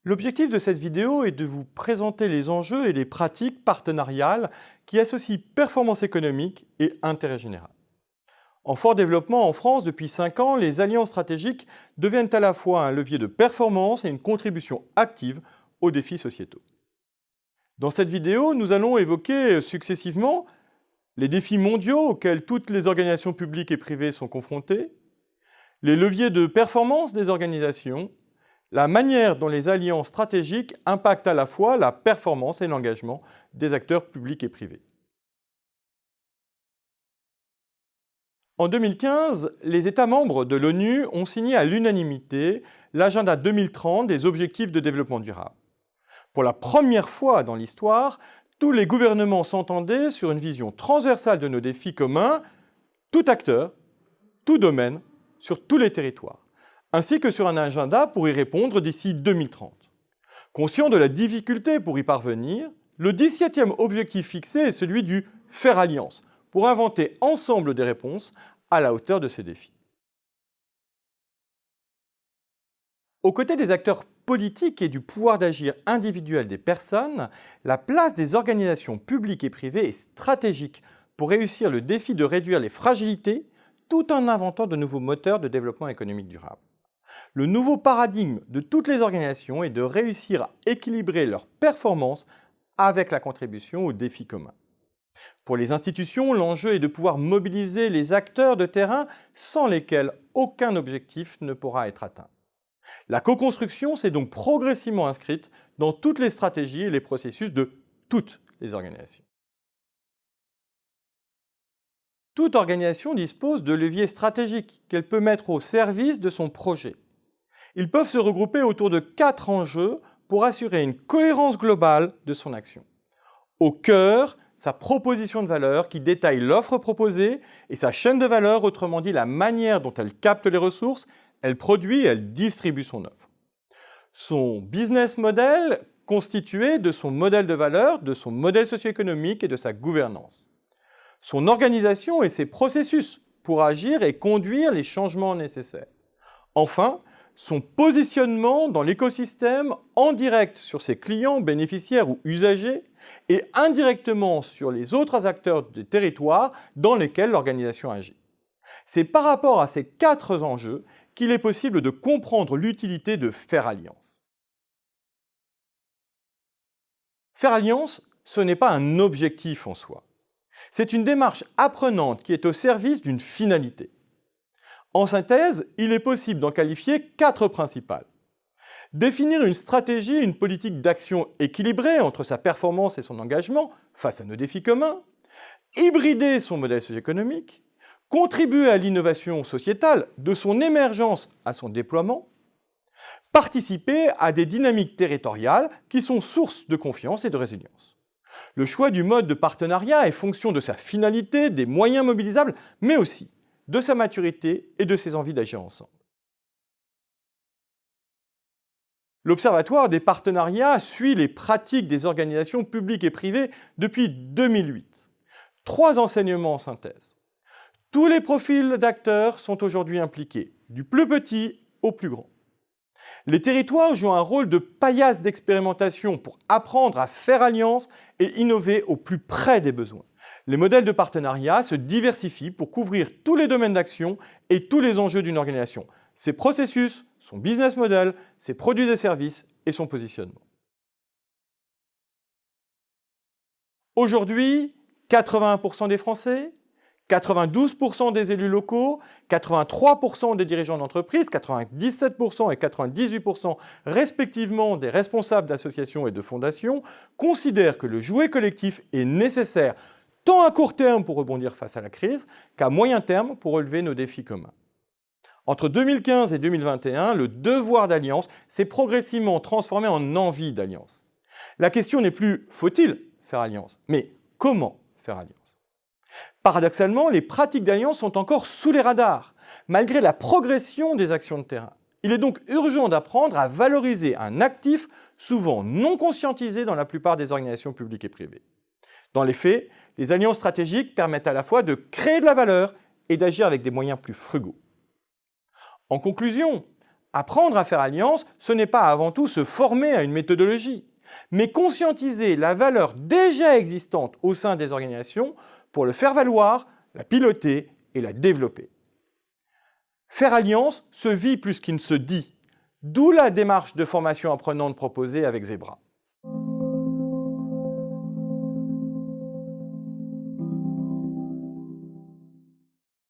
L'objectif de cette vidéo est de vous présenter les enjeux et les pratiques partenariales qui associent performance économique et intérêt général. En fort développement en France depuis 5 ans, les alliances stratégiques deviennent à la fois un levier de performance et une contribution active aux défis sociétaux. Dans cette vidéo, nous allons évoquer successivement les défis mondiaux auxquels toutes les organisations publiques et privées sont confrontées, les leviers de performance des organisations, la manière dont les alliances stratégiques impactent à la fois la performance et l'engagement des acteurs publics et privés. En 2015, les États membres de l'ONU ont signé à l'unanimité l'agenda 2030 des objectifs de développement durable. Pour la première fois dans l'histoire, tous les gouvernements s'entendaient sur une vision transversale de nos défis communs, tout acteur, tout domaine, sur tous les territoires, ainsi que sur un agenda pour y répondre d'ici 2030. Conscient de la difficulté pour y parvenir, le 17e objectif fixé est celui du « faire alliance », pour inventer ensemble des réponses à la hauteur de ces défis. Aux côtés des acteurs politiques et du pouvoir d'agir individuel des personnes, la place des organisations publiques et privées est stratégique pour réussir le défi de réduire les fragilités tout en inventant de nouveaux moteurs de développement économique durable. Le nouveau paradigme de toutes les organisations est de réussir à équilibrer leurs performances avec la contribution aux défis communs. Pour les institutions, l'enjeu est de pouvoir mobiliser les acteurs de terrain sans lesquels aucun objectif ne pourra être atteint. La co-construction s'est donc progressivement inscrite dans toutes les stratégies et les processus de toutes les organisations. Toute organisation dispose de leviers stratégiques qu'elle peut mettre au service de son projet. Ils peuvent se regrouper autour de 4 enjeux pour assurer une cohérence globale de son action. Au cœur, sa proposition de valeur qui détaille l'offre proposée et sa chaîne de valeur, autrement dit la manière dont elle capte les ressources, elle produit et elle distribue son offre. Son business model constitué de son modèle de valeur, de son modèle socio-économique et de sa gouvernance. Son organisation et ses processus pour agir et conduire les changements nécessaires. Enfin, son positionnement dans l'écosystème en direct sur ses clients, bénéficiaires ou usagers et indirectement sur les autres acteurs des territoires dans lesquels l'organisation agit. C'est par rapport à ces 4 enjeux qu'il est possible de comprendre l'utilité de faire alliance. Faire alliance, ce n'est pas un objectif en soi. C'est une démarche apprenante qui est au service d'une finalité. En synthèse, il est possible d'en qualifier 4 principales. Définir une stratégie et une politique d'action équilibrée entre sa performance et son engagement face à nos défis communs, hybrider son modèle socio-économique, contribuer à l'innovation sociétale de son émergence à son déploiement, participer à des dynamiques territoriales qui sont source de confiance et de résilience. Le choix du mode de partenariat est fonction de sa finalité, des moyens mobilisables, mais aussi de sa maturité et de ses envies d'agir ensemble. L'Observatoire des partenariats suit les pratiques des organisations publiques et privées depuis 2008. 3 enseignements en synthèse. Tous les profils d'acteurs sont aujourd'hui impliqués, du plus petit au plus grand. Les territoires jouent un rôle de paillasse d'expérimentation pour apprendre à faire alliance et innover au plus près des besoins. Les modèles de partenariat se diversifient pour couvrir tous les domaines d'action et tous les enjeux d'une organisation, ses processus, son business model, ses produits et services et son positionnement. Aujourd'hui, 81% des Français, 92% des élus locaux, 83% des dirigeants d'entreprise, 97% et 98% respectivement des responsables d'associations et de fondations considèrent que le jouet collectif est nécessaire tant à court terme pour rebondir face à la crise qu'à moyen terme pour relever nos défis communs. Entre 2015 et 2021, le devoir d'alliance s'est progressivement transformé en envie d'alliance. La question n'est plus « faut-il faire alliance ?», mais « comment faire alliance ?» Paradoxalement, les pratiques d'alliance sont encore sous les radars, malgré la progression des actions de terrain. Il est donc urgent d'apprendre à valoriser un actif souvent non conscientisé dans la plupart des organisations publiques et privées. Dans les faits, les alliances stratégiques permettent à la fois de créer de la valeur et d'agir avec des moyens plus frugaux. En conclusion, Apprendre à faire alliance, ce n'est pas avant tout se former à une méthodologie, mais conscientiser la valeur déjà existante au sein des organisations pour le faire valoir, la piloter et la développer. Faire alliance se vit plus qu'il ne se dit, d'où la démarche de formation apprenante proposée avec Zebra.